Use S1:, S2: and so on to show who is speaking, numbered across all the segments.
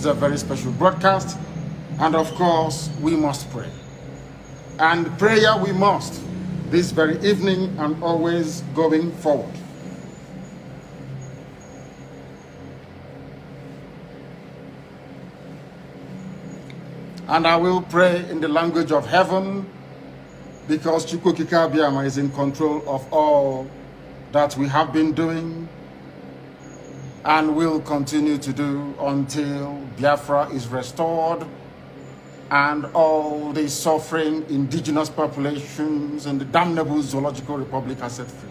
S1: is a very special broadcast, and of course, we must pray. And prayer we must, this very evening and always going forward. And I will pray in the language of heaven, because Chukwukika Biama is in control of all that we have been doing and will continue to do until Biafra is restored and all the suffering indigenous populations in the damnable zoological republic are set free.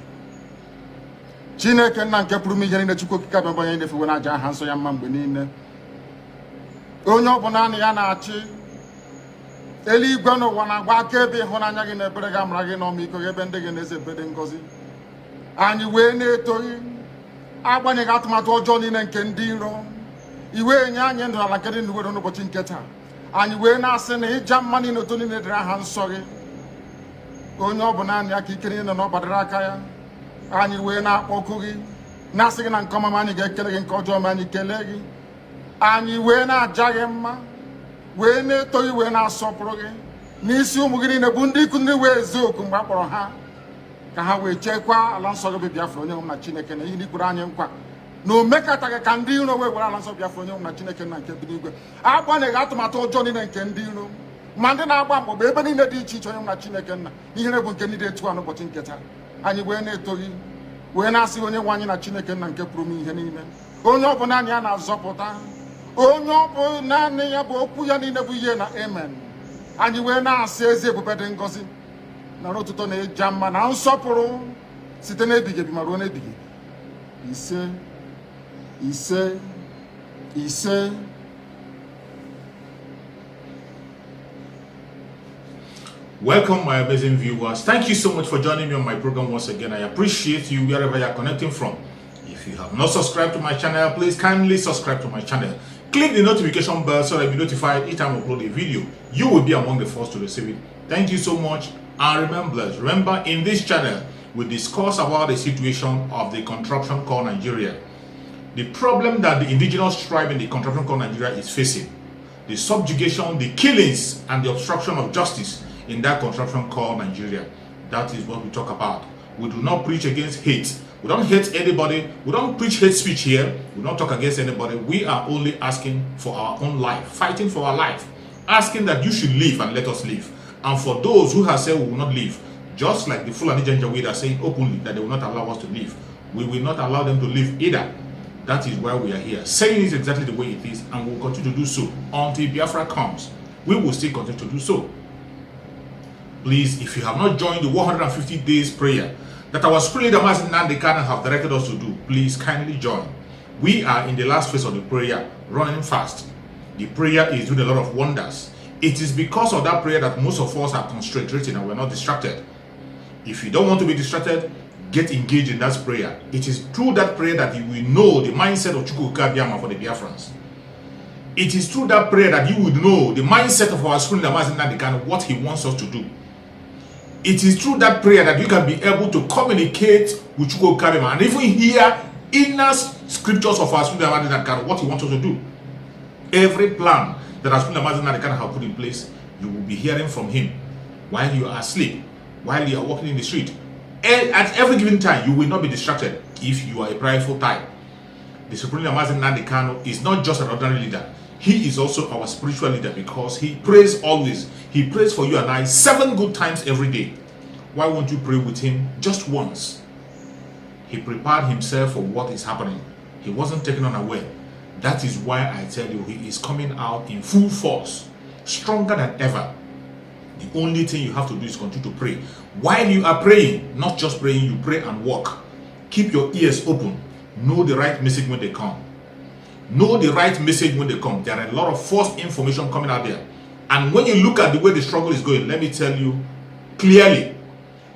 S1: Chineke na nke pụrụ ihe niile Chukwukika Biama onye na-efu na aja ha nsọ ya mma mgbe niile. Onye ọbụla na ya na-achị eluigwe n'ụwa na-agba akaebe ịhụnanya gị na ebere gị amara gị n'ọmịiko gị ebe ndị gị na-eze ebere ngọzi. Anyị wee na-etoghị agbanyeghị atụmatụ ọjọọ niile nke ndị iro, iwe nye anyị ndụ ala nke dị ndụ n'ụbọchị nke taa. Anyị wee na-asị na ịja mma niile otu niile dịrị aha nsọ gị. Onye ọ bụ naanị aka ike niile na ọ gbadara aka ya. Anyị wee na-akpọku gị na-asị gị na nke ọma ma anyị ga-ekele gị, nke ọjọọ ma anyị kelee gị. Anyị wee na-aja gị mma, wee na-eto gị, wee na-asọpụrụ gị n'isi ụmụ gị niile bụ ndị ikwu ndị wee ezu oku mgbe a kpọrọ ha ka ha wee chekwaa ala nsọ gị bụ Biafra onye nwe m na Chineke na ihe n'ikwuru anyị nkwa na o mekataghị ka ndị iro wee were ala nsọ Biafra onye nwe m na Chineke na nke bi n'igwe. Agbanyeghị atụmatụ ọjọọ niile nke ndị iro ma ndị na-agba mgbọgba ebe niile dị iche iche onye nwe m na Chineke nna ihere bụ nke ndị dị etu a n'ụbọchị nke taa. Anyị wee na-eto gị, wee na-asị onye nwe anyị na Chineke nna nke pụrụ m ihe niile, onye ọ bụ naanị ya na-azọpụta, onye ọ bụ naanị ya bụ okwu ya niile bụ ihe na amen. Anyị wee na-asị ezi ebube dị ngọzi na ọtụtụ na ịja mma na nsọpụrụ site n'ebighị ebi ma ruo n'ebighị ebi. Ise ise ise.
S2: Welcome, my amazing viewers. Thank you so much for joining me on my program once again. I appreciate you wherever you are connecting from. If you have not subscribed to my channel, please kindly subscribe to my channel. Click the notification bell so that you'll be notified each time I upload a video. You will be among the first to receive it. Thank you so much, and remember, in this channel, we discuss about the situation of the contraption called Nigeria. The problem that the indigenous tribe in the contraption called Nigeria is facing. The subjugation, the killings, and the obstruction of justice in that contraption called Nigeria. That is what we talk about. We do not preach against hate. We don't hate anybody. We don't preach hate speech here. We don't talk against anybody. We are only asking for our own life, fighting for our life, asking that you should live and let us live. And for those who have said we will not live, just like the Fulani Janjaweed are saying openly that they will not allow us to live, we will not allow them to live either. That is why we are here, saying it exactly the way it is, and we will continue to do so until Biafra comes. We will still continue to do so. Please, if you have not joined the 150 days prayer that our spirit leader Mazi Nnamdi Kanu have directed us to do, please kindly join. We are in the last phase of the prayer, running fast. The prayer is doing a lot of wonders. It is because of that prayer that most of us are concentrating and we're not distracted. If you don't want to be distracted, get engaged in that prayer. It is through that prayer that you will know the mindset of Chukwukika Biama for the Biafrans. It is through that prayer that you would know the mindset of our spirit leader Mazi Nnamdi Kanu, what he wants us to do. It is through that prayer that you can be able to communicate with Chukwukika Biama and even hear inner scriptures of our spirit leader Mazi Nnamdi Kanu, what he wants us to do. Every plan that our spirit leader Mazi Nnamdi Kanu have put in place, you will be hearing from him while you are asleep, while you are walking in the street. At every given time, you will not be distracted if you are a prayerful type. The Supreme Leader Mazi Nnamdi Kanu is not just an ordinary leader. He is also our spiritual leader because he prays always. He prays for you and I 7 good times every day. Why won't you pray with him just once? He prepared himself for what is happening. He wasn't taken unaware. That is why I tell you, he is coming out in full force, stronger than ever. The only thing you have to do is continue to pray. While you are praying, not just praying, you pray and walk. Keep your ears open. Know the right message when they come. Know the right message when they come. There are a lot of false information coming out there. And when you look at the way the struggle is going, let me tell you clearly,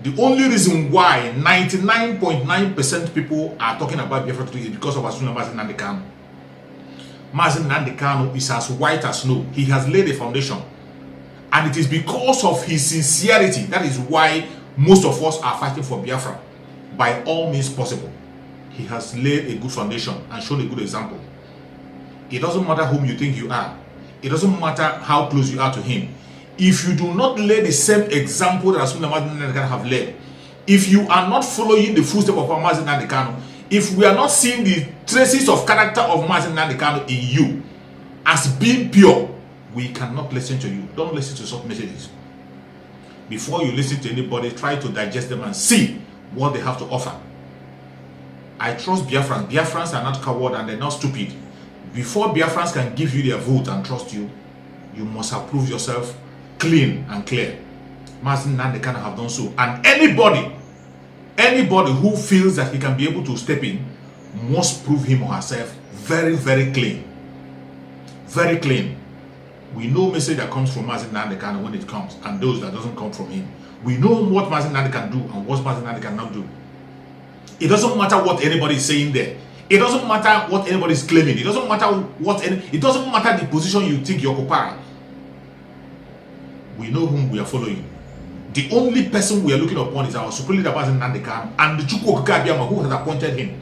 S2: the only reason why 99.9% people are talking about Biafra today is because of Asorock Mazi Nnamdi Kanu. Mazi Nnamdi Kanu is as white as snow. He has laid a foundation. And it is because of his sincerity, that is why most of us are fighting for Biafra by all means possible. He has laid a good foundation and shown a good example. It doesn't matter whom you think you are. It doesn't matter how close you are to him. If you do not lay the same example that Asorock Mazi Nnamdi Kanu have led, if you are not following the footsteps of Mazi Nnamdi Kanu, if we are not seeing the traces of character of Mazi Nnamdi Kanu in you as being pure, we cannot listen to you. Don't listen to such messages. Before you listen to anybody, try to digest them and see what they have to offer. I trust Biafrans. Biafrans are not coward and they're not stupid. Before Biafrans can give you their vote and trust you, you must have proved yourself clean and clear. Mazi Nnamdi Kanu have done so. And anybody who feels that he can be able to step in must prove him or herself very, very clean. Very clean. We know message that comes from Mazi Nnamdi Kanu when it comes, and those that doesn't come from him. We know what Mazi Nnamdi can do and what Mazi Nnamdi cannot do. It doesn't matter what anybody is saying there. It doesn't matter what anybody is claiming. It doesn't matter it doesn't matter the position you think you occupy. We know whom we are following. The only person we are looking upon is our supreme leader Mazi Nnamdi Kanu and the Chukwu Okike Abịama who has appointed him.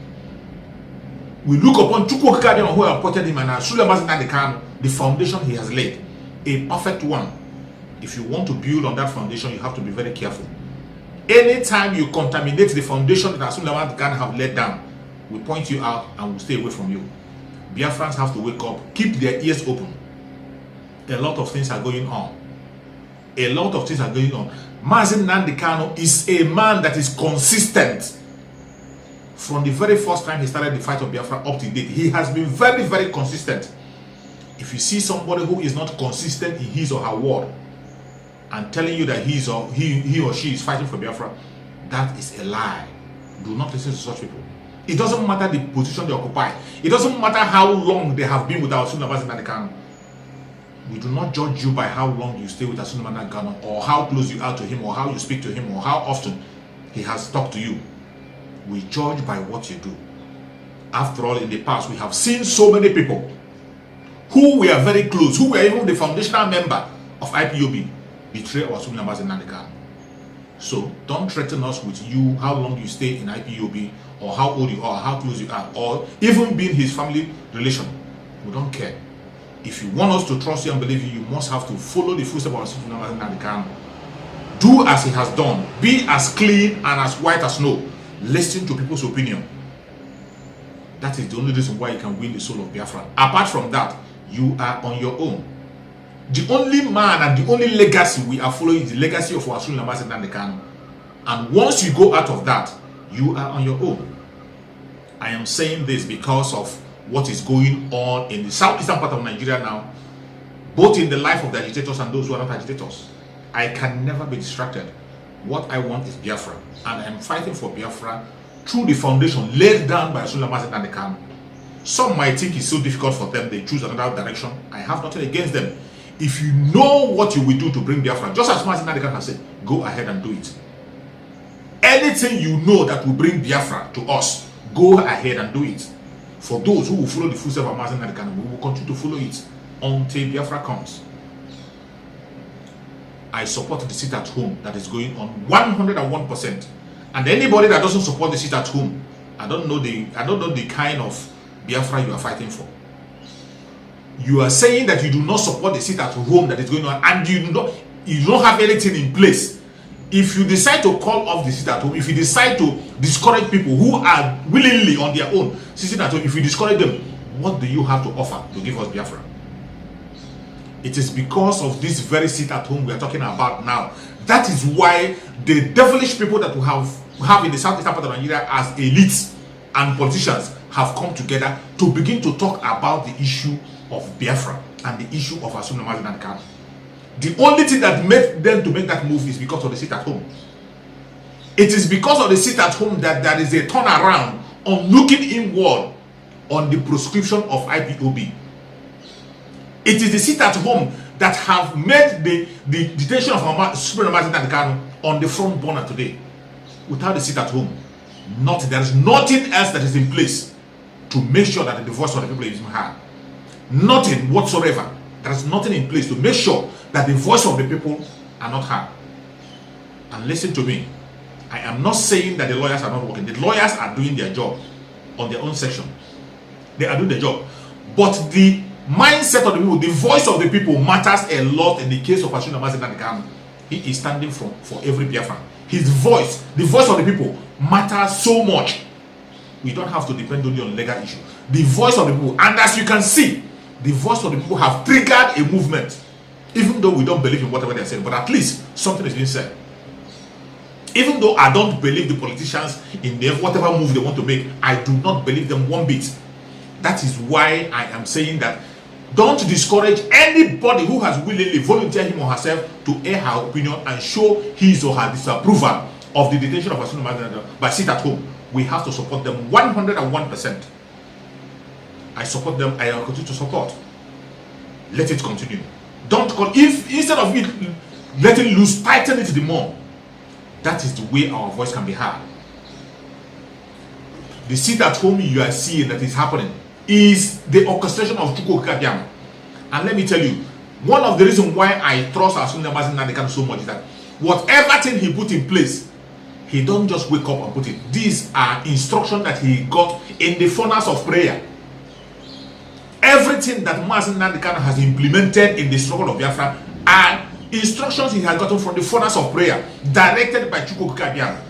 S2: We look upon Chukwu Okike Abịama who has appointed him and Asorock Mazi Nnamdi Kanu, the foundation he has laid, a perfect one. If you want to build on that foundation, you have to be very careful. Anytime you contaminate the foundation that Asorock Mazi Kanu have laid down, we point you out and we'll stay away from you. Biafrans have to wake up, keep their ears open. A lot of things are going on. A lot of things are going on. Mazi Nnamdi Kanu is a man that is consistent. From the very first time he started the fight of Biafra up to date, he has been very, very consistent. If you see somebody who is not consistent in his or her word and telling you that he or she is fighting for Biafra, that is a lie. Do not listen to such people. It doesn't matter the position they occupy. It doesn't matter how long they have been with Asorock Mazi Nnamdi Kanu. We do not judge you by how long you stay with Asorock Mazi Nnamdi Kanu or how close you are to him or how you speak to him or how often he has talked to you. We judge by what you do. After all, in the past, we have seen so many people who were very close, who were even the foundational member of IPOB, betray our Asorock Mazi Nnamdi Kanu. So don't threaten us with you, how long you stay in IPOB, or how old you are, how close you are, or even being his family relation. We don't care. If you want us to trust you and believe you, you must have to follow the footsteps of Asorock Mazi Nnamdi Kanu. Do as he has done. Be as clean and as white as snow. Listen to people's opinion. That is the only reason why you can win the soul of Biafra. Apart from that, you are on your own. The only man and the only legacy we are following is the legacy of Asorock Mazi Nnamdi Kanu. And once you go out of that, you are on your own. I am saying this because of what is going on in the southeastern part of Nigeria now, both in the life of the agitators and those who are not agitators. I can never be distracted. What I want is Biafra, and I am fighting for Biafra through the foundation laid down by Asorock Mazi Nnamdi Kanu. Some might think it's so difficult for them, they choose another direction. I have nothing against them. If you know what you will do to bring Biafra, just as Mazi Nnamdi Kanu has said, go ahead and do it. Anything you know that will bring Biafra to us, go ahead and do it. For those who will follow the footsteps of Mazi Nnamdi Kanu, we will continue to follow it until Biafra comes. I support the sit at home that is going on 101%. And anybody that doesn't support the sit at home, I don't know the kind of Biafra you are fighting for. You are saying that you do not support the sit at home that is going on, and you don't have anything in place. If you decide to call off the sit at home, if you decide to discourage people who are willingly on their own sitting at home, if you discourage them, what do you have to offer to give us Biafra? It is because of this very sit at home we are talking about now. That is why the devilish people that we have in the southeastern part of Nigeria as elites and politicians have come together to begin to talk about the issue of Biafra and the issue of Asorock Mazi Nnamdi Kanu. The only thing that made them to make that move is because of the sit at home. It is because of the sit at home that there is a turnaround on looking inward on the proscription of IPOB. It is the sit at home that have made the detention of Asorock Mazi Nnamdi Kanu on the front burner today. Without the sit at home, there is nothing else that is in place to make sure that the voice of the people is heard. Nothing whatsoever. There is nothing in place to make sure that the voice of the people are not heard. And listen to me. I am not saying that the lawyers are not working. The lawyers are doing their job on their own section. They are doing their job. But the mindset of the people, the voice of the people matters a lot in the case of Fulani Mazi Nnamdi Kanu. He is standing for every Biafran. His voice, the voice of the people, matters so much. We don't have to depend only on legal issue. The voice of the people, and as you can see, the voice of the people have triggered a movement. Even though we don't believe in whatever they're saying, but at least something is being said. Even though I don't believe the politicians in whatever move they want to make, I do not believe them one bit. That is why I am saying that don't discourage anybody who has willingly volunteered him or herself to air her opinion and show his or her disapproval of the detention of Asorock by sit at home. We have to support them 101%. I support them. I continue to support. Let it continue. Don't call if instead of it letting loose, tighten it the more. That is the way our voice can be heard. The sit at home you are seeing that is happening is the orchestration of Chukwu Okike Abiama. And let me tell you, one of the reasons why I trust Asorock Mazi Nnamdi Kanu so much is that whatever thing he put in place, he don't just wake up and put it. These are instructions that he got in the furnace of prayer. Everything that Mazi Nnamdi Kanu has implemented in the struggle of Biafra are instructions he has gotten from the furnace of prayer, directed by Chukwu Okike Abiama.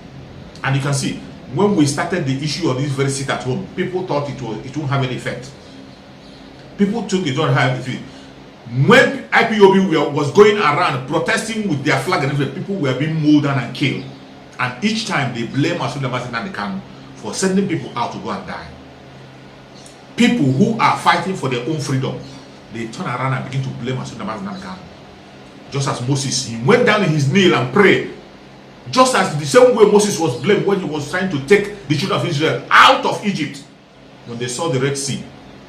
S2: And you can see, when we started the issue of this very sit at home, people thought it won't have any effect. People took it on have effect. When IPOB was going around protesting with their flag and everything, people were being mowed down and killed. And each time they blame Asorock Mazi Nnamdi Kanu for sending people out to go and die. People who are fighting for their own freedom, they turn around and begin to blame Asorock Mazi Nnamdi Kanu. Just as Moses, he went down on his knee and prayed. Just as the same way Moses was blamed when he was trying to take the children of Israel out of Egypt. When they saw the Red Sea,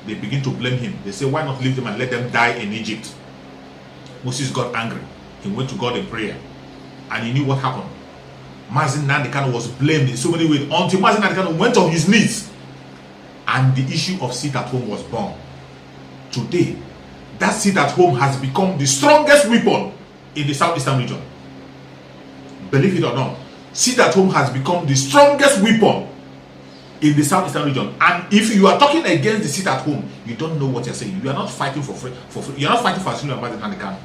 S2: they begin to blame him. They say, why not leave them and let them die in Egypt? Moses got angry. He went to God in prayer. And he knew what happened. Mazi Nnamdi Kanu was blamed in so many ways until Mazi Nnamdi Kanu went on his knees. And the issue of sit at home was born. Today, that sit at home has become the strongest weapon in the southeastern region. Believe it or not, sit at home has become the strongest weapon in the southeastern region. And if you are talking against the sit at home, you don't know what you're saying. You are not fighting for free. You are not fighting for Asorock Mazi Nnamdi Kanu,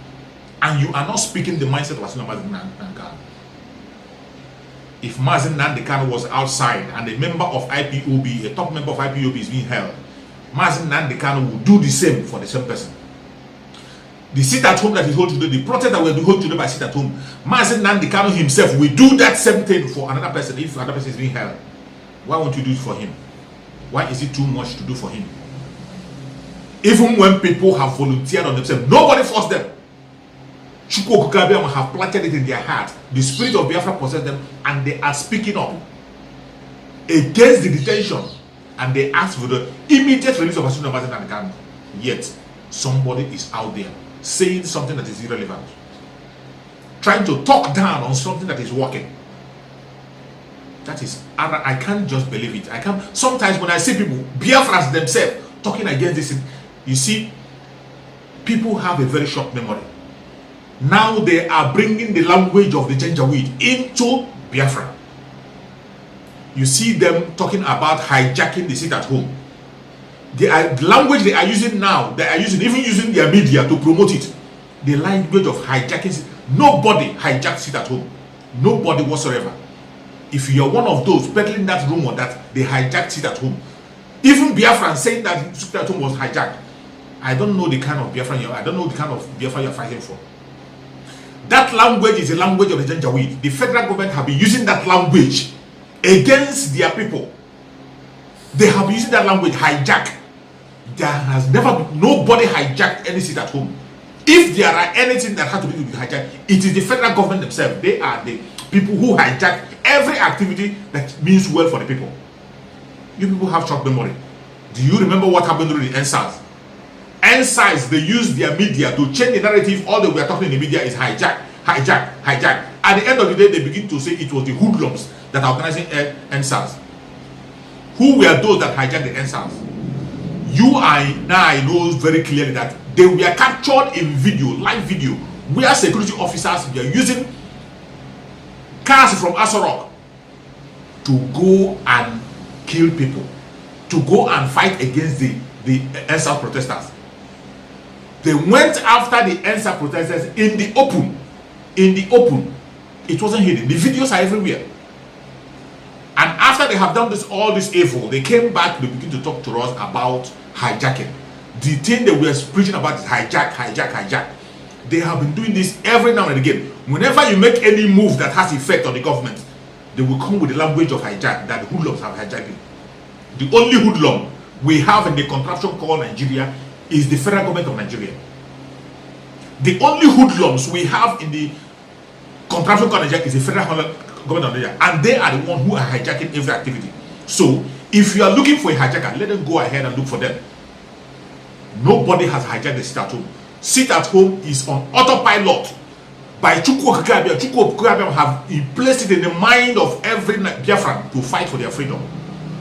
S2: and you are not speaking the mindset of Asorock Mazi Nnamdi Kanu. If Mazi Nnamdi Kanu was outside and a member of IPOB, a top member of IPOB is being held, Mazi Nnamdi Kanu will do the same for the same person. The sit at home that is holding today, the protest that we are holding today by sit at home, Mazi Nnamdi Kanu himself will do that same thing for another person if another person is being held. Why won't you do it for him? Why is it too much to do for him? Even when people have volunteered on themselves, nobody forced them. Chukwu Okike Abiama have planted it in their heart. The spirit of Biafra possessed them, and they are speaking up against the detention, and they ask for the immediate release of Asorock Mazi Nnamdi Kanu. Yet somebody is out there saying something that is irrelevant, trying to talk down on something that is working. That is, I can't just believe it. I can't. Sometimes when I see people, Biafrans themselves, talking against this, you see, people have a very short memory. Now they are bringing the language of the Janjaweed into Biafra. You see them talking about hijacking the sit at home. The language they are using now, they are even using their media to promote it. The language of hijacking. Nobody hijacked sit at home. Nobody whatsoever. If you are one of those peddling that rumor that they hijacked sit at home, even Biafran saying that sit at home was hijacked, I don't know the kind of Biafran I don't know the kind of Biafra you're fighting for. That language is a language of the Janjaweed. The federal government have been using that language against their people. They have been using that language, hijack. There has never been, nobody hijacked any sit at home. If there are anything that has to do with hijack, it is the federal government themselves. They are the people who hijack every activity that means well for the people. You people have short memory. Do you remember what happened during the NSAS? NSAS, they use their media to change the narrative. All that we are talking in the media is hijack, hijack, hijack. At the end of the day, they begin to say it was the hoodlums that are organizing NSAS. Who were those that hijacked the NSAS? You and I know very clearly that they were captured in video, live video, where security officers were using cars from Asorock to go and kill people, to go and fight against the the NSAS protesters. They went after the NSAS protesters in the open. In the open. It wasn't hidden. The videos are everywhere. And after they have done this, all this evil, they came back to begin to talk to us about hijacking. The thing that we are preaching about is hijack, hijack, hijack. They have been doing this every now and again. Whenever you make any move that has effect on the government, they will come with the language of hijack, that the hoodlums have hijacked. The only hoodlum we have in the contraption called Nigeria is the federal government of Nigeria. The only hoodlums we have in the contraption called Nigeria is the federal government of Nigeria, and they are the ones who are hijacking every activity. So, if you are looking for a hijacker, let them go ahead and look for them. Nobody has hijacked the sit at home. Sit at home is on autopilot by Chukwu Okikabia. Chukwu Okikabia have placed it in the mind of every Biafran to fight for their freedom.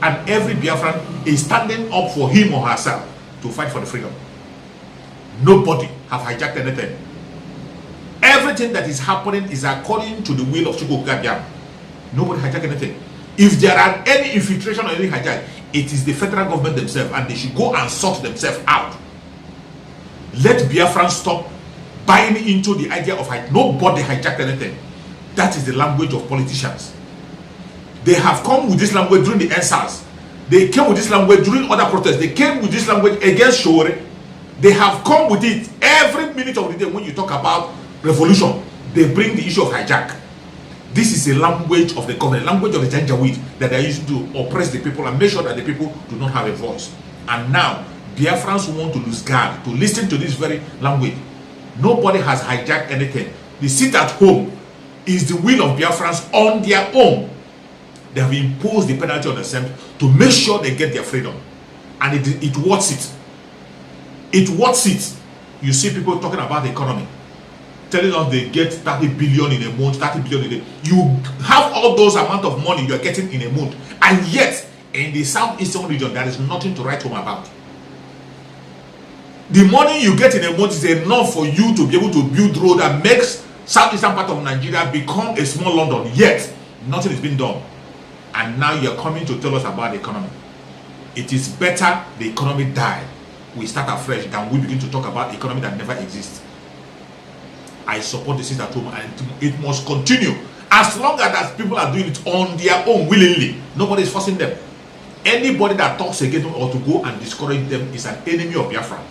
S2: And every Biafran is standing up for him or herself to fight for the freedom. Nobody have hijacked anything. Everything that is happening is according to the will of Chukwu Okikabia. Nobody hijacked anything. If there are any infiltration or any hijack, it is the federal government themselves, and they should go and sort themselves out. Let Biafran stop buying into the idea of nobody hijacked anything. That is the language of politicians. They have come with this language during the NSAS. They came with this language during other protests. They came with this language against Shore. They have come with it every minute of the day. When you talk about revolution, they bring the issue of hijack. This is a language of the government, language of the Janjaweed that they are using to oppress the people and make sure that the people do not have a voice. And now, Biafrans want to lose guard, to listen to this very language. Nobody has hijacked anything. The sit at home is the will of Biafrans on their own. They have imposed the penalty on themselves to make sure they get their freedom. And it worths it. It worths it. You see people talking about the economy, telling us they get 30 billion in a month, 30 billion in a month. You have all those amount of money you are getting in a month, and yet in the southeastern region there is nothing to write home about. The money you get in a month is enough for you to be able to build road that makes southeastern part of Nigeria become a small London, yet nothing is being done. And now you are coming to tell us about the economy. It is better the economy die, we start afresh, than we begin to talk about the economy that never exists. I support the sit at home, and it must continue as long as people are doing it on their own willingly. Nobody is forcing them. Anybody that talks against them or to go and discourage them is an enemy of Biafra.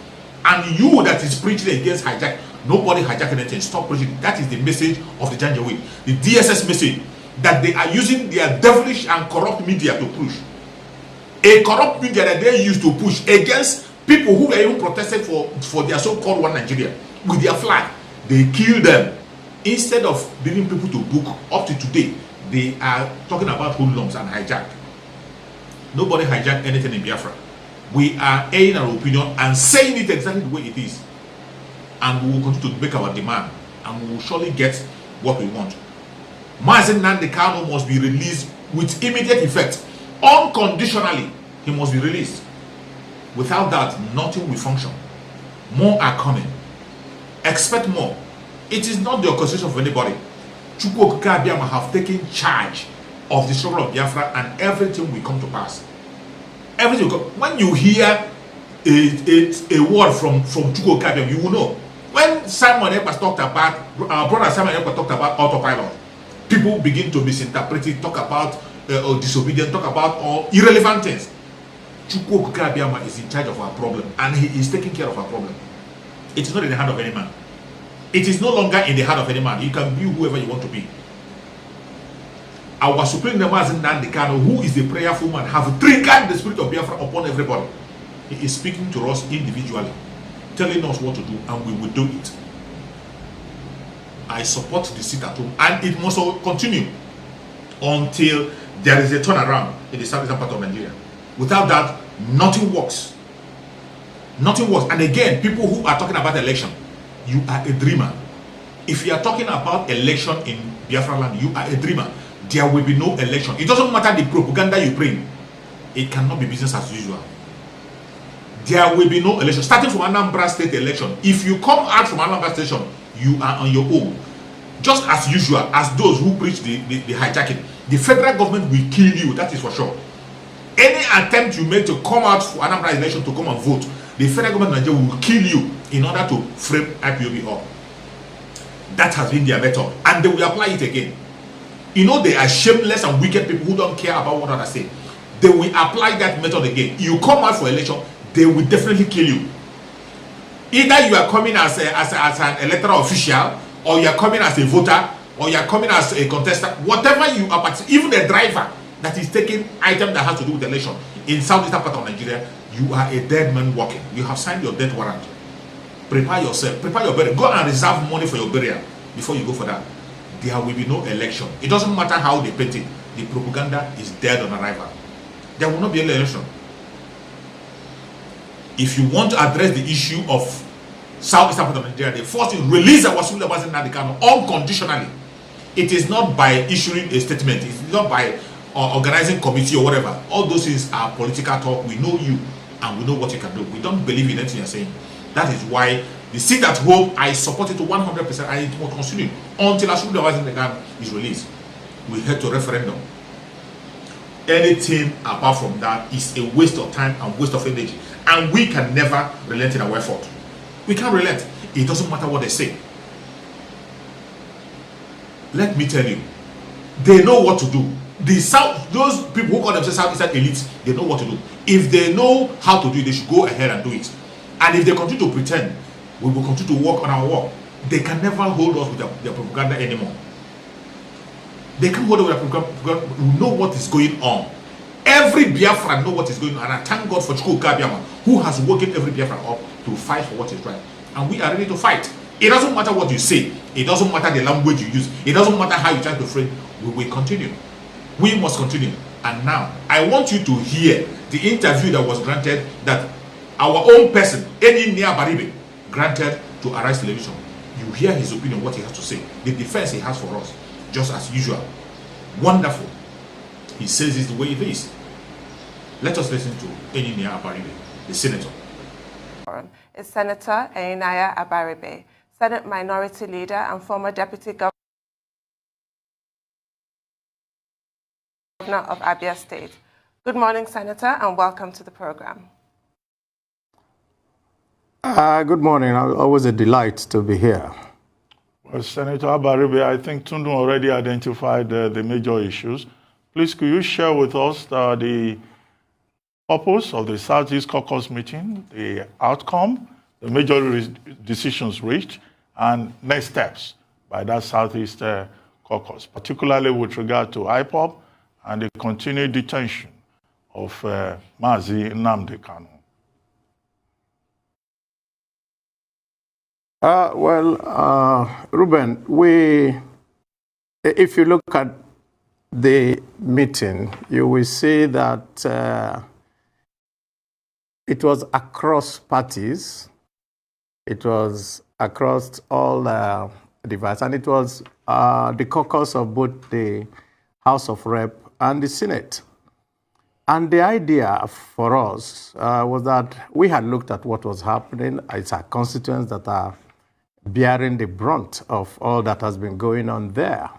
S2: And you that is preaching against hijack, nobody hijack anything. Stop preaching. That is the message of the Janjaweed, the DSS message that they are using their devilish and corrupt media to push. A corrupt media that they use to push against people who were even protested for their so-called one Nigeria with their flag. They kill them. Instead of bringing people to book, up to today, they are talking about hoodlums and hijack. Nobody hijacked anything in Biafra. We are airing our opinion and saying it exactly the way it is. And we will continue to make our demand. And we will surely get what we want. Mazi Nnamdi Kanu must be released with immediate effect. Unconditionally, he must be released. Without that, nothing will function. More are coming. Expect more. It is not the orchestration of anybody. Chukwu Okikabia have taken charge of the struggle of Biafra, and everything will come to pass. Everything will come. When you hear a word from Chukwu Okikabia, you will know. When Simon Ekpa talked about, our brother Simon Ekpa talked about autopilot, people begin to misinterpret it, talk about disobedience, talk about all irrelevant things. Chukwu Okikabia is in charge of our problem, and he is taking care of our problem. It is not in the hand of any man. It is no longer in the hand of any man. You can be whoever you want to be. Our Supreme Leader Mazi Nnamdi Kanu, who is the prayerful man, have triggered the spirit of Biafra upon everybody. He is speaking to us individually, telling us what to do, and we will do it. I support the sit at home, and it must continue until there is a turnaround in the southeastern part of Nigeria. Without that, nothing works. Nothing works. And again, people who are talking about election, you are a dreamer. If you are talking about election in Biafra land, you are a dreamer. There will be no election. It doesn't matter the propaganda you bring. It cannot be business as usual. There will be no election. Starting from Anambra State election, if you come out from Anambra Station, you are on your own. Just as usual, as those who preach the hijacking. The federal government will kill you, that is for sure. any attempt you make to come out for an election to come and vote, the federal government of Nigeria will kill you in order to frame IPOB up. That has been their method, and they will apply it again. You know, they are shameless and wicked people who don't care about what others say. They will apply that method again. You come out for election, they will definitely kill you. Either you are coming as an electoral official, or you are coming as a voter, or you are coming as a contestant, whatever you are, even the driver that is taking item that has to do with the election in southeastern part of Nigeria, you are a dead man walking. You have signed your death warrant. Prepare yourself, prepare your burial. Go and reserve money for your burial before you go for that. There will be no election. It doesn't matter how they paint it. The propaganda is dead on arrival. There will not be an election. If you want to address the issue of southeastern part of Nigeria, the first is release Fulani MAZI NNAMDI KANU unconditionally. It is not by issuing a statement. It's not by organizing committee or whatever. All those things are political talk. We know you and we know what you can do. We don't believe in anything you're saying. That is why the seat at home, I support it to 100%, and it will continue until Fulani MAZI NNAMDI KANU is released. We head to referendum. Anything apart from that is a waste of time and waste of energy, and we can never relent in our effort. We can't relent. It doesn't matter what they say. Let me tell you, they know what to do. The South, those people who call themselves Southeastern elites, they know what to do. If they know how to do it, they should go ahead and do it. And if they continue to pretend, we will continue to work on our work. They can never hold us with their propaganda anymore. They can't hold us with their propaganda. We know what is going on. Every Biafran know what is going on. And I thank God for Chukwuka, who has woken every Biafran up to fight for what is right. And we are ready to fight. It doesn't matter what you say. It doesn't matter the language you use. It doesn't matter how you try to frame. We will continue. We must continue. And now, I want you to hear the interview that was granted, that our own person, Eni Nia Baribe, granted to Arise Television. You hear his opinion, what he has to say, the defense he has for us, just as usual. Wonderful. He says it the way it is. Let us listen to Eni Nia Baribe, the senator.
S3: Is Senator Enaya Abaribe, Senate Minority Leader and former Deputy Governor of Abia State. Good morning, Senator, and welcome to the program.
S4: Good morning. Always a delight to be here.
S5: Well, Senator Abaribe, I think Tundu already identified the major issues. Please, could you share with us the purpose of the Southeast Caucus meeting, the outcome, the major decisions reached, and next steps by that Southeast Caucus, particularly with regard to IPOB and the continued detention of Mazi Nnamdi Kanu?
S4: Ruben, if you look at the meeting, you will see that it was across parties, it was across all divides, and it was the caucus of both the House of Rep and the Senate. And the idea for us was that we had looked at what was happening. It's our constituents that are bearing the brunt of all that has been going on there.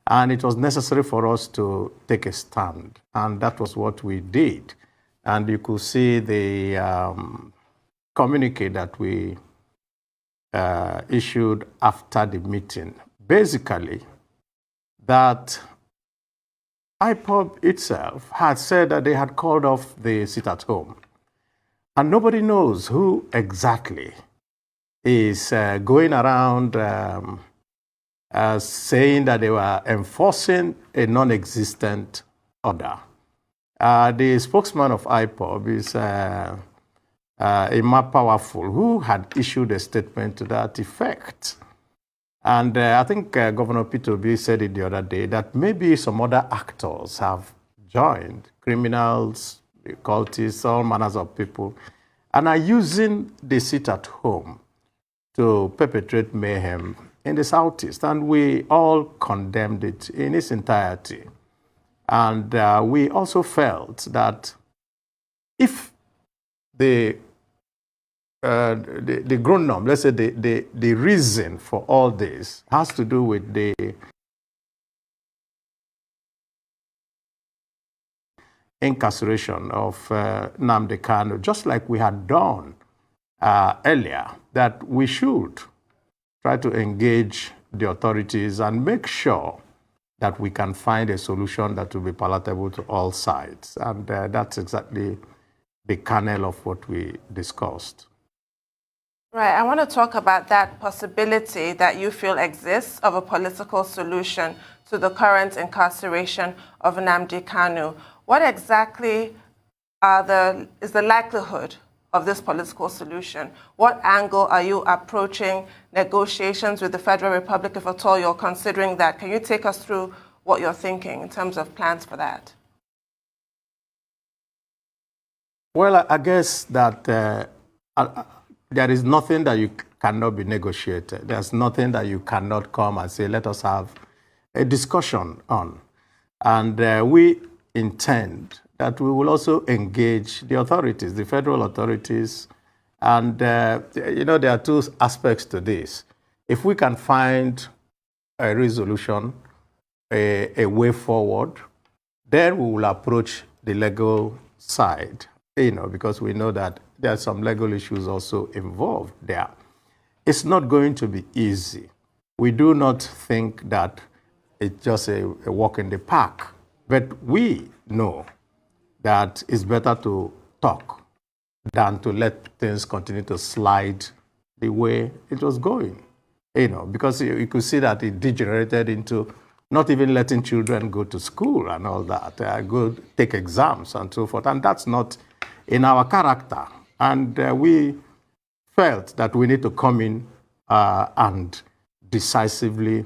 S4: And it was necessary for us to take a stand. And that was what we did. And you could see the communique that we issued after the meeting. Basically, that IPOB itself had said that they had called off the sit at home. And nobody knows who exactly is going around saying that they were enforcing a non-existent order. The spokesman of IPOB is Emma Powerful, who had issued a statement to that effect. And I think Governor Peter Obi said it the other day that maybe some other actors have joined, criminals, cultists, all manners of people, and are using the sit at home to perpetrate mayhem in the Southeast. And we all condemned it in its entirety. And we also felt that if the grown norm, let's say the reason for all this has to do with the incarceration of Nnamdi Kanu, just like we had done earlier, that we should try to engage the authorities and make sure that we can find a solution that will be palatable to all sides. And that's exactly the kernel of what we discussed.
S3: Right. I want to talk about that possibility that you feel exists of a political solution to the current incarceration of Nnamdi Kanu. What exactly is the likelihood of this political solution? What angle are you approaching negotiations with the Federal Republic, if at all you're considering that? Can you take us through what you're thinking in terms of plans for that?
S4: Well, I guess that there is nothing that you cannot be negotiated. There's nothing that you cannot come and say, let us have a discussion on. And we intend that we will also engage the authorities, the federal authorities. And, there are two aspects to this. If we can find a resolution, a way forward, then we will approach the legal side, because we know that there are some legal issues also involved there. It's not going to be easy. We do not think that it's just a walk in the park, but we know that it's better to talk than to let things continue to slide the way it was going. Because you could see that it degenerated into not even letting children go to school and all that, go take exams and so forth. And that's not in our character. And we felt that we need to come in and decisively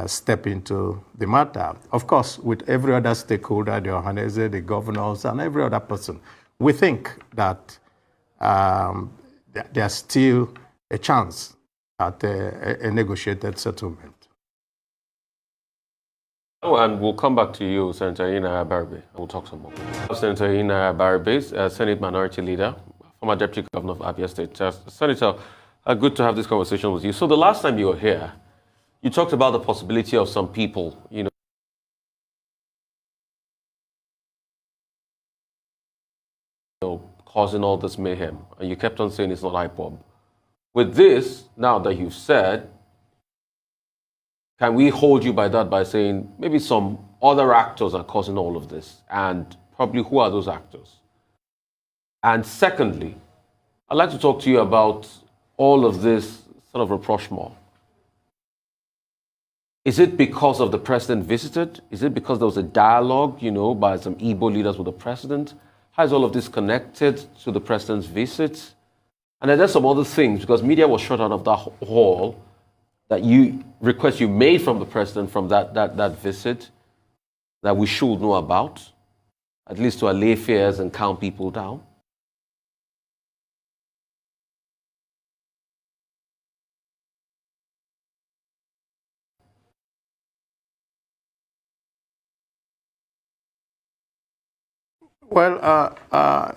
S4: step into the matter. Of course, with every other stakeholder, the Ohanese, the governors, and every other person, we think that there's still a chance at a negotiated settlement.
S6: Oh, and we'll come back to you, Senator Inaya Baribe, and we'll talk some more. Senator Inaya Baribe, Senate Minority Leader, former Deputy Governor of Abia State. Senator, good to have this conversation with you. So the last time you were here, you talked about the possibility of some people, causing all this mayhem, and you kept on saying it's not IPOB. With this, now that you've said, can we hold you by that by saying maybe some other actors are causing all of this, and probably who are those actors? And secondly, I'd like to talk to you about all of this sort of rapprochement. Is it because of the president visited? Is it because there was a dialogue, by some Igbo leaders with the president? How is all of this connected to the president's visit? And then there's some other things, because media was shut out of that hall, that request you made from the president from that visit that we should know about, at least to allay fears and calm people down.
S4: Well,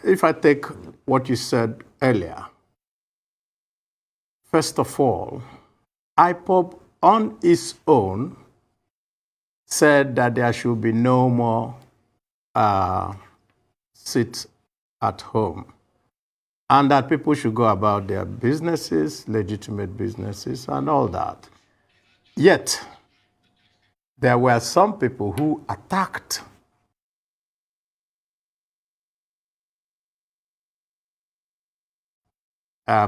S4: if I take what you said earlier, first of all, IPOB on its own said that there should be no more sit at home, and that people should go about their businesses, legitimate businesses, and all that. Yet, there were some people who attacked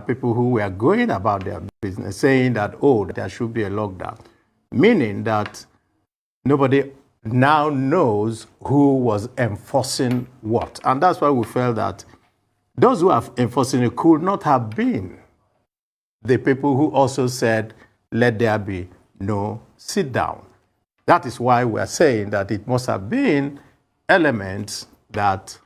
S4: people who were going about their business, saying that, there should be a lockdown, meaning that nobody now knows who was enforcing what. And that's why we felt that those who are enforcing it could not have been the people who also said, let there be no sit down. That is why we are saying that it must have been elements that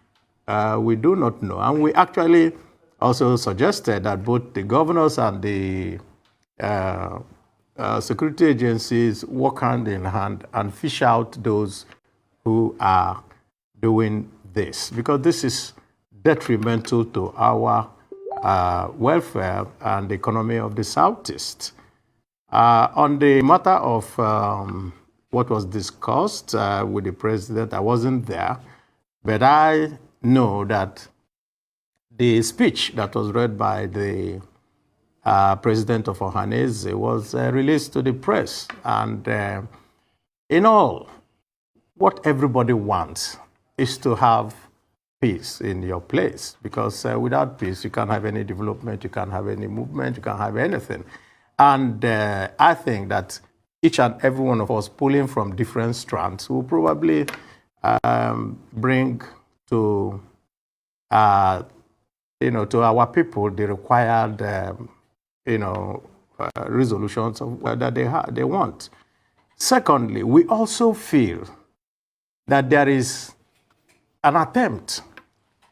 S4: we do not know. And we actually also suggested that both the governors and the security agencies work hand in hand and fish out those who are doing this, because this is detrimental to our welfare and the economy of the Southeast. On the matter of what was discussed with the president, I wasn't there, But I know that the speech that was read by the president of Ohanese was released to the press. And in all, what everybody wants is to have peace in your place, because without peace, you can't have any development, you can't have any movement, you can't have anything. And I think that each and every one of us pulling from different strands will probably bring to, to our people the required, resolutions of that they want. Secondly, we also feel that there is an attempt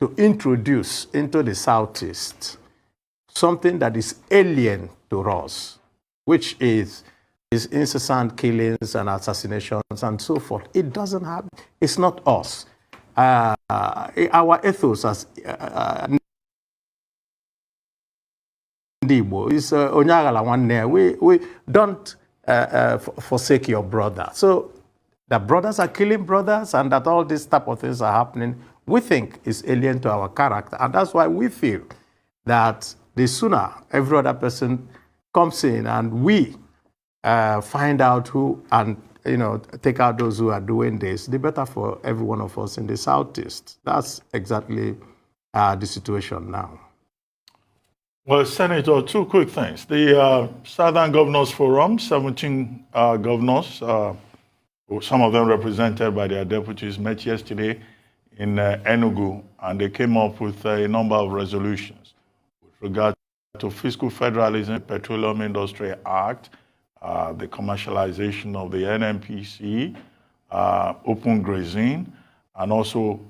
S4: to introduce into the Southeast something that is alien to us, which is incessant killings and assassinations and so forth. It doesn't have, it's not us. Our ethos as is we don't forsake your brother. So that brothers are killing brothers and that all these type of things are happening, we think is alien to our character. And that's why we feel that the sooner every other person comes in and we find out who and take out those who are doing this, the better for every one of us in the Southeast. That's exactly the situation now.
S5: Well, Senator, two quick things. The Southern Governors Forum, 17 governors, some of them represented by their deputies, met yesterday in Enugu, and they came up with a number of resolutions with regard to fiscal federalism, Petroleum Industry Act, the commercialization of the NNPC, open grazing, and also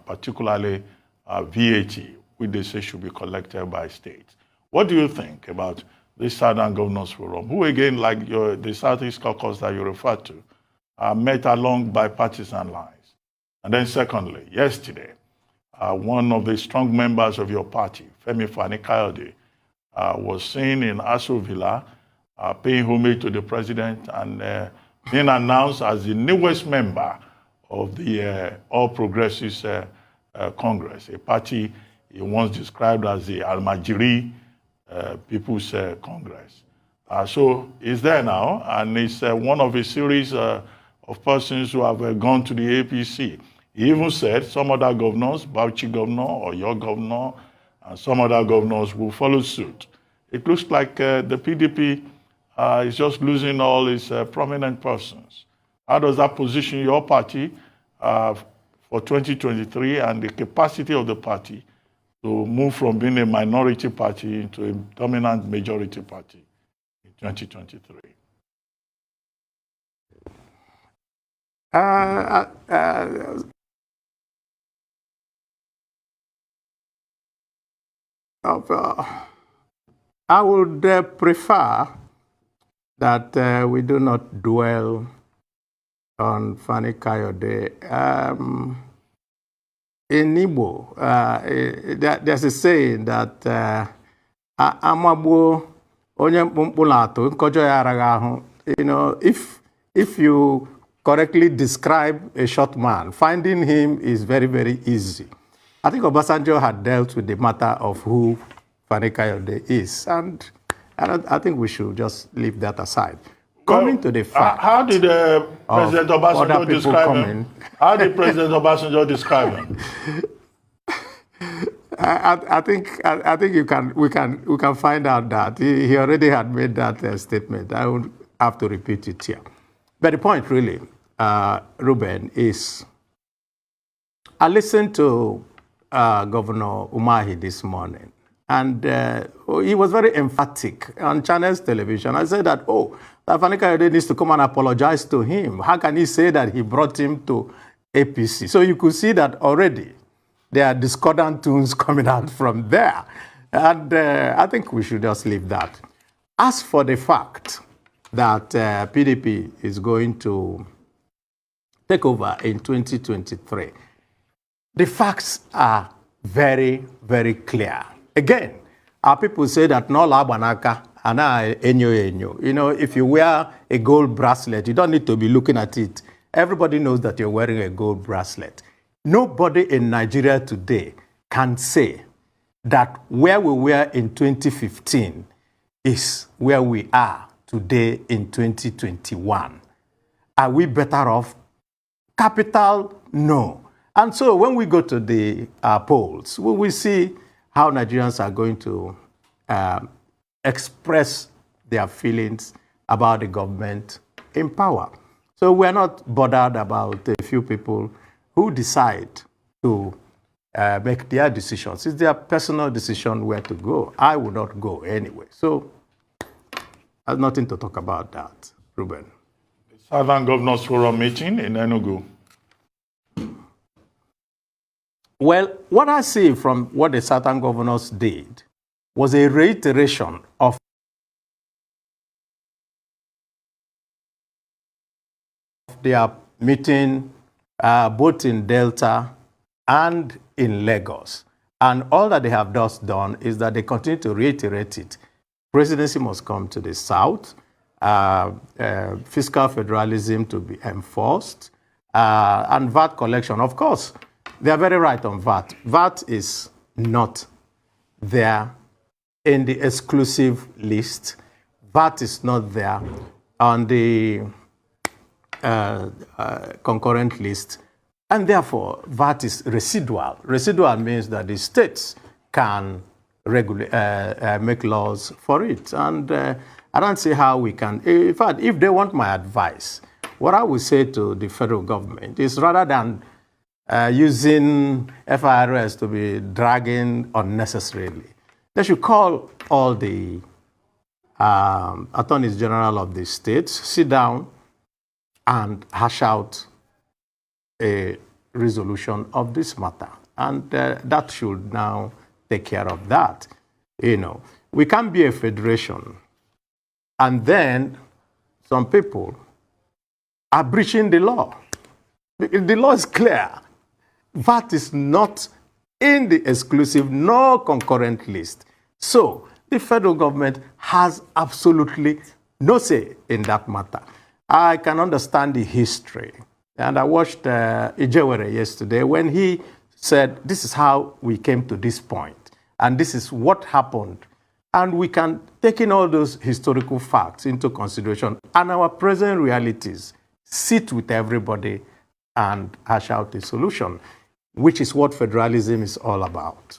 S5: particularly VAT, which they say should be collected by states. What do you think about this Southern Governors Forum, who again, like the Southeast Caucus that you referred to, met along bipartisan lines? And then secondly, yesterday, one of the strong members of your party, Femi Fani-Kayode, was seen in Aso Villa paying homage to the president and being announced as the newest member of the All Progressives Congress, a party he once described as the Almajiri People's Congress. So he's there now, and he's one of a series of persons who have gone to the APC. He even said some other governors, Bauchi governor or your governor, and some other governors will follow suit. It looks like the PDP is just losing all its prominent persons. How does that position your party for 2023 and the capacity of the party to move from being a minority party into a dominant majority party in 2023?
S4: I would prefer that we do not dwell on Fani-Kayode. In Igbo, there's a saying that Amagbo onye mkpulato nkojo ya aragahu. If you correctly describe a short man, finding him is very, very easy. I think Obasanjo had dealt with the matter of who Fani-Kayode is, and I think we should just leave that aside. Coming to the fact,
S5: how did President Obasanjo describe him? How did President Obasanjo describe him?
S4: I think we can find out that he already had made that statement. I would have to repeat it here. But the point really, Ruben, is I listened to Governor Umahi this morning, and he was very emphatic on Channels Television. I said that, that Fani-Kayode needs to come and apologize to him. How can he say that he brought him to APC? So you could see that already there are discordant tunes coming out from there. And I think we should just leave that. As for the fact that PDP is going to take over in 2023, the facts are very, very clear. Again, our people say that no labanaka ana enyo. If you wear a gold bracelet, you don't need to be looking at it. Everybody knows that you're wearing a gold bracelet. Nobody in Nigeria today can say that where we were in 2015 is where we are today in 2021. Are we better off? Capital, no. And so when we go to the polls, we will see how Nigerians are going to express their feelings about the government in power. So we're not bothered about a few people who decide to make their decisions. It's their personal decision where to go. I will not go anyway. So there's nothing to talk about that, Ruben.
S5: The Southern Governors Forum meeting in Enugu.
S4: Well, what I see from what the Southern governors did was a reiteration of their meeting both in Delta and in Lagos. And all that they have just done is that they continue to reiterate it. Presidency must come to the South, fiscal federalism to be enforced, and VAT collection. Of course, they are very right on VAT. VAT is not there in the exclusive list. VAT is not there on the concurrent list. And therefore, VAT is residual. Residual means that the states can make laws for it. And I don't see how we can. In fact, if they want my advice, what I would say to the federal government is rather than using FIRS to be dragging unnecessarily, they should call all the attorneys general of the states, sit down and hash out a resolution of this matter. And that should now take care of that. You know, we can't be a federation and then some people are breaching the law. The law is clear. VAT is not in the exclusive, no concurrent list. So the federal government has absolutely no say in that matter. I can understand the history. And I watched Ijewere yesterday when he said, this is how we came to this point, and this is what happened. And we can take in all those historical facts into consideration and our present realities, sit with everybody and hash out a solution, which is what federalism is all about.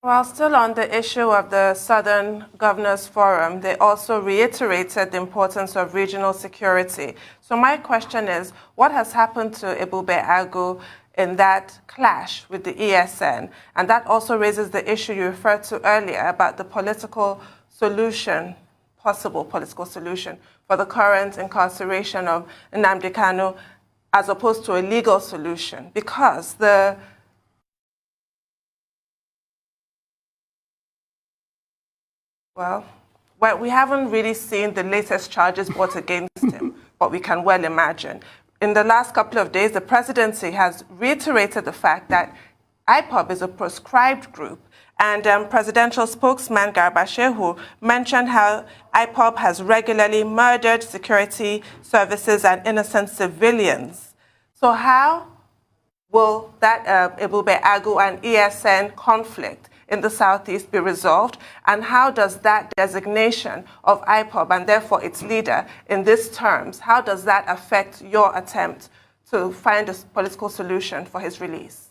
S3: While still on the issue of the Southern Governors Forum, they also reiterated the importance of regional security. So my question is, what has happened to Ebube Agu in that clash with the ESN? And that also raises the issue you referred to earlier about the political solution, possible political solution for the current incarceration of Nnamdi Kanu, as opposed to a legal solution, because well, we haven't really seen the latest charges brought against him, but we can well imagine. In the last couple of days, the presidency has reiterated the fact that IPOB is a proscribed group, and presidential spokesman Garba Shehu mentioned how IPOB has regularly murdered security services and innocent civilians. So how will that Ebube Agu and ESN conflict in the Southeast be resolved? And how does that designation of IPOB and therefore its leader in these terms, how does that affect your attempt to find a political solution for his release?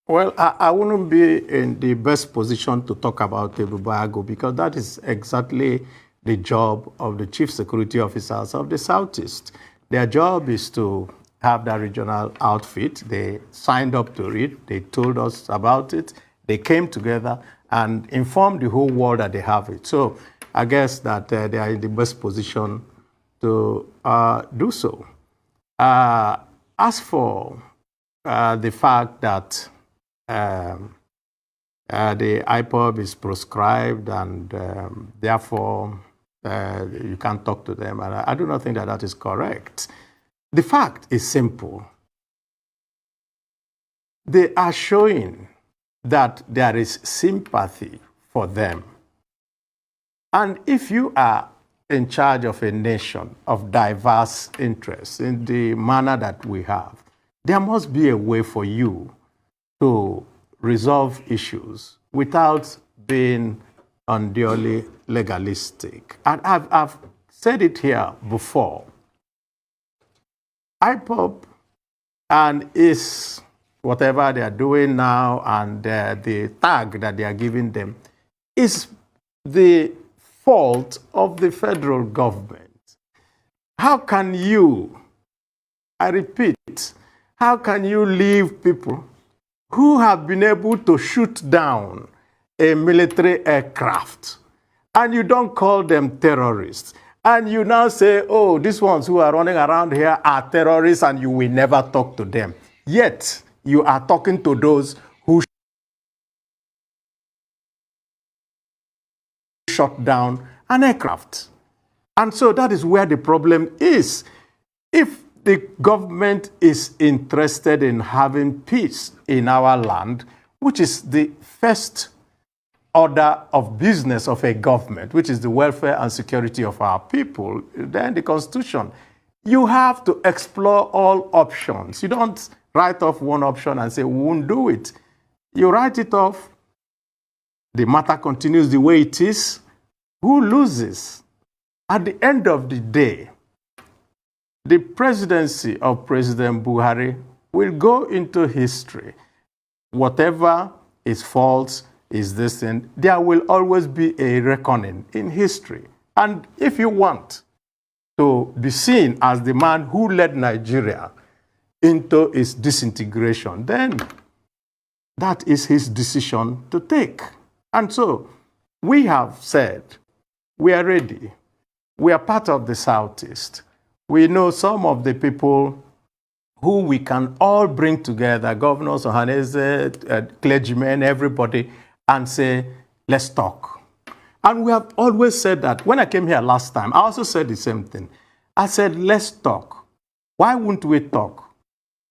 S4: Well, I wouldn't be in the best position to talk about Ebube Agu because that is exactly the job of the chief security officers of the Southeast. Their job is to have that regional outfit. They signed up to it. They told us about it. They came together and informed the whole world that they have it. So I guess that they are in the best position to do so. As for the fact that the IPOB is proscribed and therefore you can't talk to them, and I do not think that that is correct. The fact is simple. They are showing that there is sympathy for them. And if you are in charge of a nation of diverse interests in the manner that we have, there must be a way for you to resolve issues without being unduly legalistic. And I've said it here before. IPOB and is whatever they are doing now and the tag that they are giving them is the fault of the federal government. How can you, I repeat, how can you leave people who have been able to shoot down a military aircraft and you don't call them terrorists? And you now say, oh, these ones who are running around here are terrorists and you will never talk to them. Yet, you are talking to those who shot down an aircraft. And so that is where the problem is. If the government is interested in having peace in our land, which is the first order of business of a government, which is the welfare and security of our people, then the Constitution, you have to explore all options. You don't write off one option and say, we won't do it. You write it off, the matter continues the way it is. Who loses? At the end of the day, the presidency of President Buhari will go into history. Whatever is false, is this thing, there will always be a reckoning in history. And if you want to be seen as the man who led Nigeria into its disintegration, then that is his decision to take. And so we have said, we are ready. We are part of the Southeast. We know some of the people who we can all bring together, governors, Ohanese, clergymen, everybody, and say, let's talk. And we have always said that. When I came here last time, I also said the same thing. I said, let's talk. Why wouldn't we talk?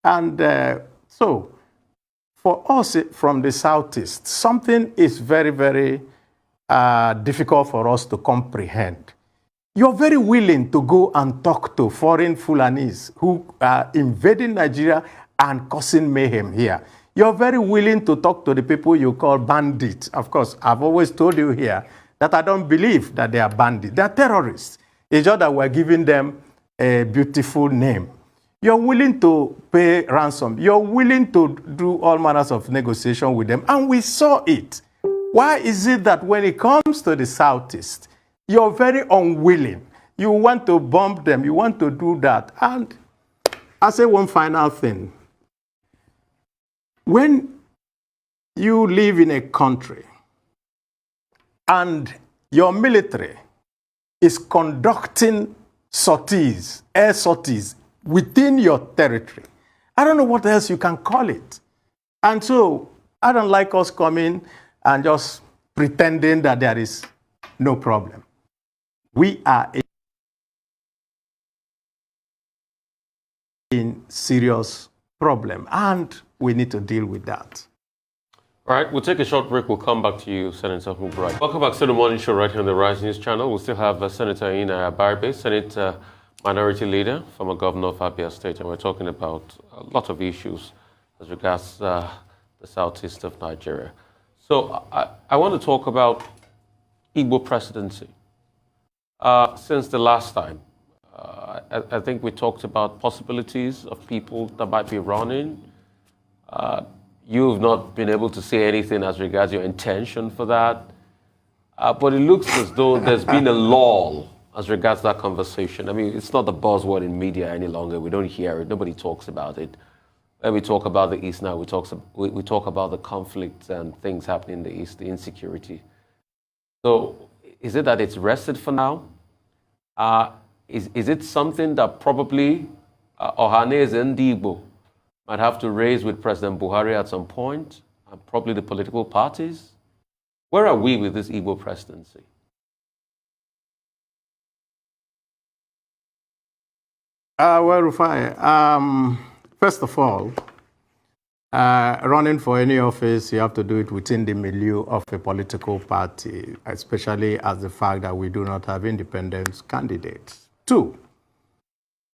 S4: And so, for us from the Southeast, something is very, very difficult for us to comprehend. You're very willing to go and talk to foreign Fulanis who are invading Nigeria and causing mayhem here. You're very willing to talk to the people you call bandits. Of course, I've always told you here that I don't believe that they are bandits. They are terrorists. It's just that we're giving them a beautiful name. You're willing to pay ransom. You're willing to do all manners of negotiation with them. And we saw it. Why is it that when it comes to the Southeast, you're very unwilling? You want to bomb them. You want to do that. And I'll say one final thing. When you live in a country and your military is conducting sorties, air sorties, within your territory, I don't know what else you can call it. And so I don't like us coming and just pretending that there is no problem. We are in serious problem, and we need to deal with that.
S6: All right, we'll take a short break. We'll come back to you, Senator Mubarak. Welcome back to the morning show right here on the Rise News channel. We still have Senator Ina Barbe, Senate Minority Leader, former Governor of Abia State, and we're talking about a lot of issues as regards the southeast of Nigeria. So I want to talk about Igbo presidency. Since the last time, I think we talked about possibilities of people that might be running. You've not been able to say anything as regards your intention for that. But it looks as though there's been a lull as regards that conversation. I mean, it's not the buzzword in media any longer. We don't hear it. Nobody talks about it. When we talk about the East now, we talk about the conflicts and things happening in the East, the insecurity. So is it that it's rested for now? Is it something that probably Ohanese and Igbo might have to raise with President Buhari at some point, and probably the political parties? Where are we with this Igbo presidency?
S4: Well, Rufai, first of all, running for any office, you have to do it within the milieu of a political party, especially as the fact that we do not have independent candidates. 2,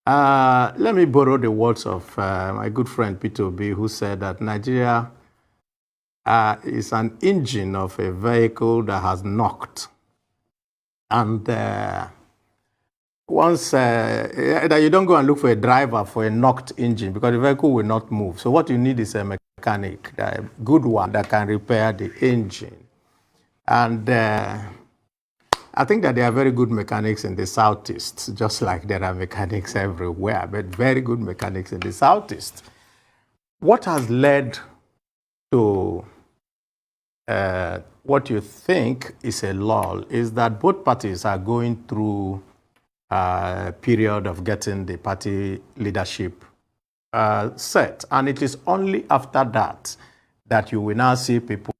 S4: let me borrow the words of my good friend Peter Obi, who said that Nigeria is an engine of a vehicle that has knocked. And once that you don't go and look for a driver for a knocked engine because the vehicle will not move. So what you need is a mechanic, a good one that can repair the engine. And I think that there are very good mechanics in the Southeast, just like there are mechanics everywhere, but very good mechanics in the Southeast. What has led to what you think is a lull is that both parties are going through a period of getting the party leadership set. And it is only after that that you will now see people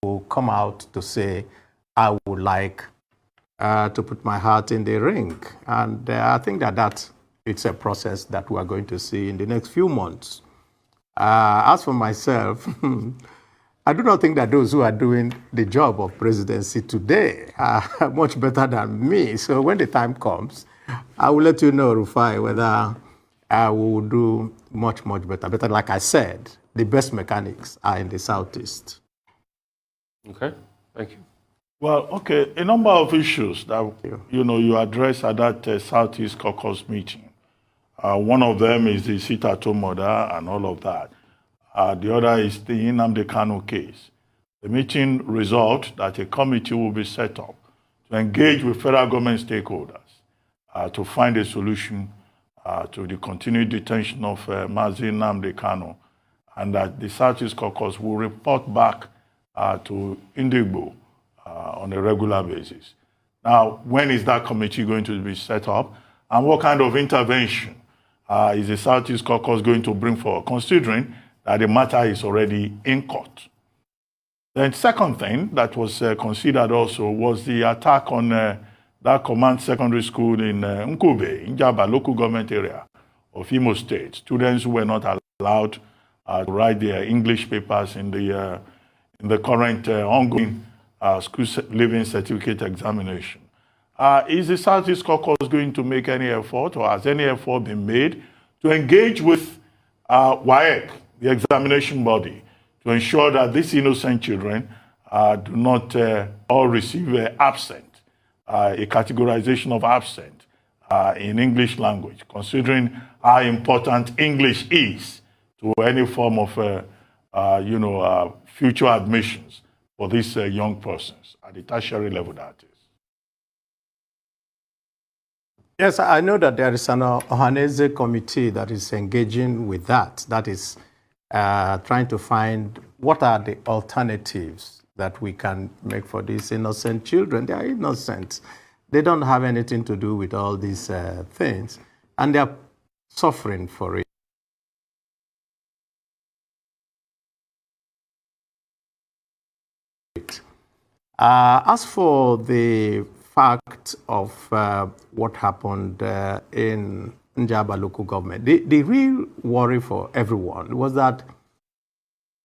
S4: who come out to say, I would like to put my heart in the ring. And I think that it's a process that we are going to see in the next few months. As for myself, I do not think that those who are doing the job of presidency today are much better than me. So when the time comes, I will let you know, Rufai, whether I will do much, much better. But like I said, the best mechanics are in the Southeast.
S6: Okay, thank you.
S5: Well, okay, a number of issues that you addressed at that Southeast Caucus meeting. One of them is the sit-at-home order and all of that. The other is the Nnamdi Kanu case. The meeting resolved that a committee will be set up to engage with federal government stakeholders to find a solution to the continued detention of Mazi Nnamdi Kanu, and that the Southeast Caucus will report back to Indigbo on a regular basis. Now, when is that committee going to be set up, and what kind of intervention is the Southeast Caucus going to bring forward, considering that the matter is already in court? Then second thing that was considered also was the attack on that command secondary school in Nkube, Njaba local government area of Imo State. Students who were not allowed to write their English papers in the current ongoing school living certificate examination. Is the Southeast Caucus going to make any effort, or has any effort been made to engage with WAEC, the examination body, to ensure that these innocent children do not all receive absent, a categorization of absent in English language, considering how important English is to any form of future admissions for these young persons at the tertiary level, that is?
S4: Yes, I know that there is an Ohaneze committee that is engaging with that. That is trying to find what are the alternatives that we can make for these innocent children. They are innocent. They don't have anything to do with all these things, and they are suffering for it. As for the fact of what happened in Njaba local government, the real worry for everyone was that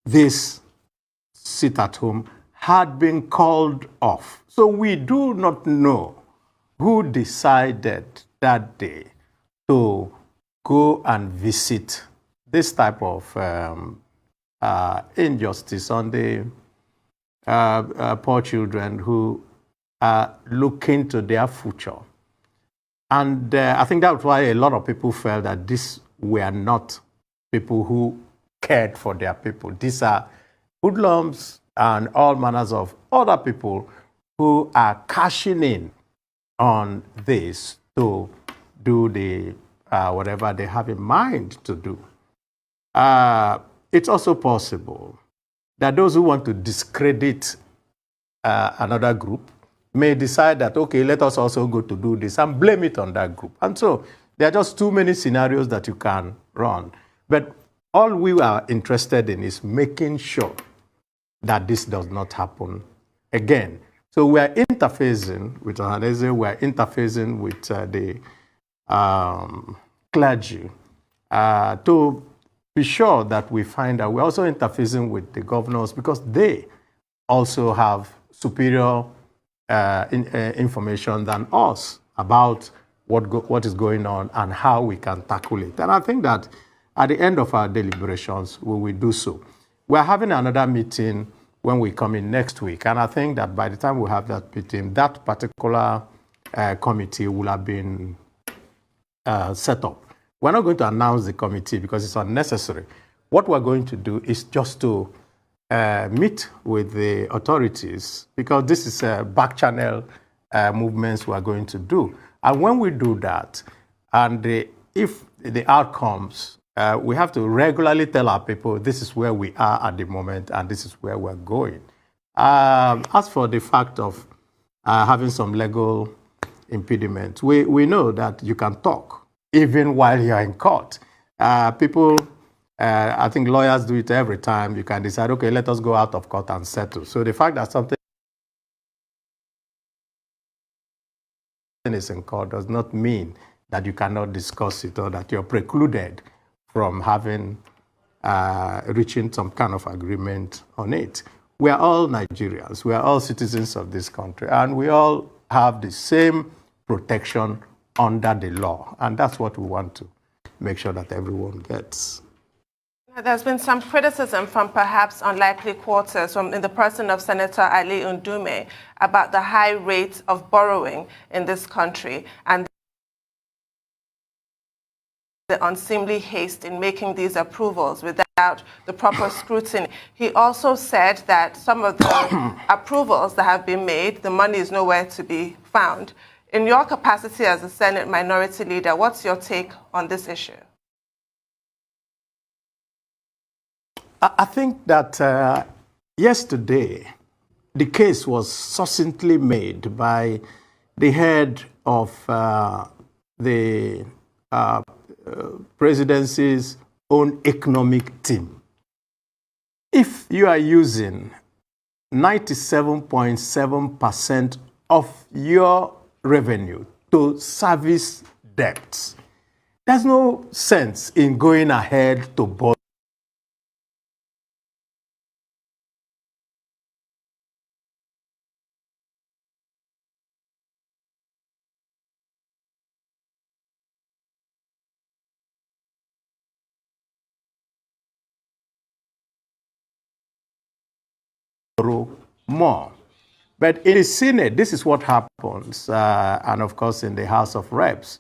S4: this sit-at-home had been called off. So we do not know who decided that day to go and visit this type of injustice on the poor children who are looking to their future. And I think that's why a lot of people felt that these were not people who cared for their people. These are hoodlums and all manners of other people who are cashing in on this to do the whatever they have in mind to do. It's also possible that those who want to discredit another group may decide that, okay, let us also go to do this and blame it on that group. And so there are just too many scenarios that you can run. But all we are interested in is making sure that this does not happen again. So we are interfacing with Ohanaeze, we're interfacing with the clergy to be sure that we find out. We're also interfacing with the governors because they also have superior information than us about what is going on and how we can tackle it. And I think that at the end of our deliberations, we will do so. We're having another meeting when we come in next week. And I think that by the time we have that meeting, that particular committee will have been set up. We're not going to announce the committee because it's unnecessary. What we're going to do is just to meet with the authorities because this is a back channel movements we are going to do. And when we do that, and if the outcomes, we have to regularly tell our people this is where we are at the moment and this is where we're going. As for the fact of having some legal impediments, we know that you can talk even while you're in court. People, I think lawyers do it every time. You can decide, okay, let us go out of court and settle. So the fact that something is in court does not mean that you cannot discuss it or that you're precluded from having, reaching some kind of agreement on it. We are all Nigerians. We are all citizens of this country. And we all have the same protection under the law. And that's what we want to make sure that everyone gets.
S3: There's been some criticism from perhaps unlikely quarters in the person of Senator Ali Ndume about the high rate of borrowing in this country and the unseemly haste in making these approvals without the proper scrutiny. He also said that some of the approvals that have been made, the money is nowhere to be found. In your capacity as a Senate Minority Leader, what's your take on this issue?
S4: I think that yesterday, the case was succinctly made by the head of the presidency's own economic team. If you are using 97.7% of your revenue to service debts, there's no sense in going ahead to borrow more. But in the Senate, this is what happens, and of course in the House of Reps.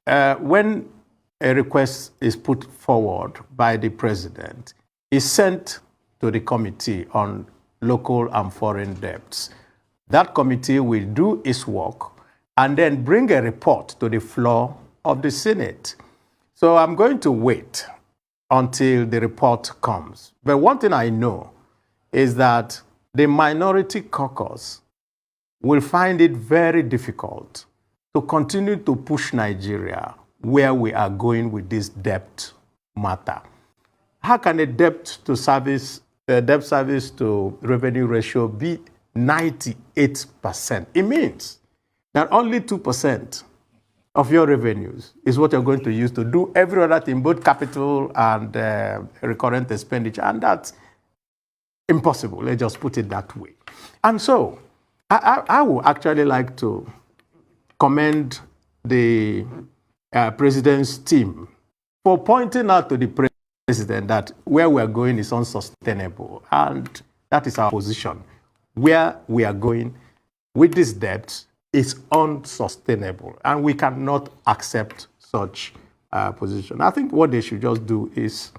S4: When a request is put forward by the president, it's sent to the Committee on Local and Foreign Debts. That committee will do its work and then bring a report to the floor of the Senate. So I'm going to wait until the report comes. But one thing I know is that the minority caucus will find it very difficult to continue to push Nigeria where we are going with this debt matter. How can a debt service to revenue ratio be 98%? It means that only 2% of your revenues is what you're going to use to do every other thing, both capital and recurrent expenditure, and that's impossible. Let's just put it that way. And so I would actually like to commend the president's team for pointing out to the president that where we're going is unsustainable. And that is our position. Where we are going with this debt is unsustainable. And we cannot accept such position. I think what they should just do is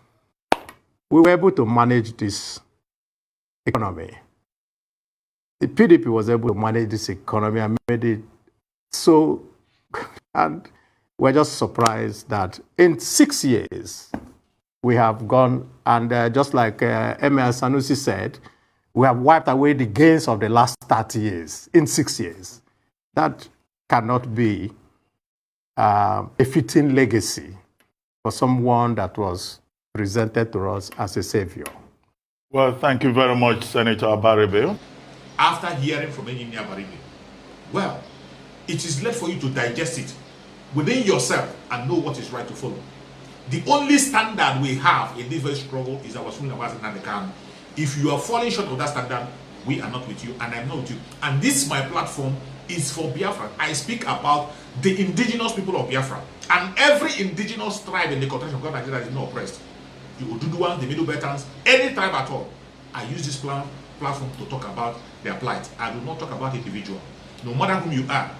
S4: we were able to manage this economy. The PDP was able to manage this economy and made it so, and we're just surprised that in 6 years we have gone, and just like ML Sanusi said, we have wiped away the gains of the last 30 years in 6 years. That cannot be a fitting legacy for someone that was presented to us as a savior.
S5: Well, thank you very much, Senator Abaribe.
S2: after hearing from Engineer Baribe? Well, it is left for you to digest it within yourself and know what is right to follow. The only standard we have in this very struggle is our Fulani Mazi Nnamdi Kanu. If you are falling short of that standard, we are not with you, and I'm not with you. And this, my platform, is for Biafra. I speak about the indigenous people of Biafra. And every indigenous tribe in the country of God Nigeria is not oppressed. The Oduduwans, the Middle Beltans, any tribe at all. I use this platform to talk about their plight. I do not talk about individual. No matter whom you are,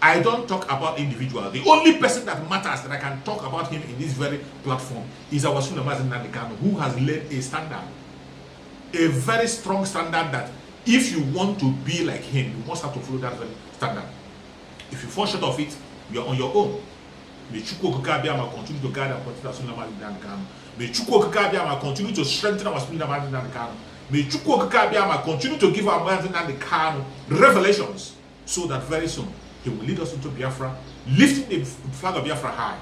S2: I don't talk about individual. The only person that matters that I can talk about him in this very platform is our Fulani Mazi Nnamdi Kanu, who has laid a standard. A very strong standard that if you want to be like him, you must have to follow that very standard. If you fall short of it, you are on your own. May Chukwu Okike Abiama continue to guide and protect our Fulani Mazi Nnamdi Kanu. May Chukwu Okike Abiama continue to strengthen our Fulani Mazi Nnamdi Kanu. May Chukwu Okike Abiama continue to give our Mazi Nnamdi Kanu revelations, so that very soon he will lead us into Biafra, lifting the flag of Biafra high.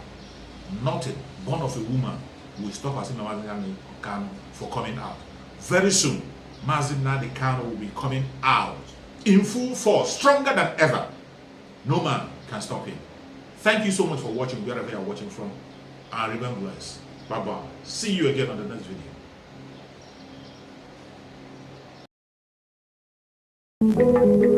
S2: Nothing born of a woman will stop us in Mazi Nnamdi Kanu for coming out. Very soon, Mazi Nnamdi Kanu will be coming out in full force, stronger than ever. No man can stop him. Thank you so much for watching wherever you are watching from, and remember blessed. Bye-bye. See you again on the next video.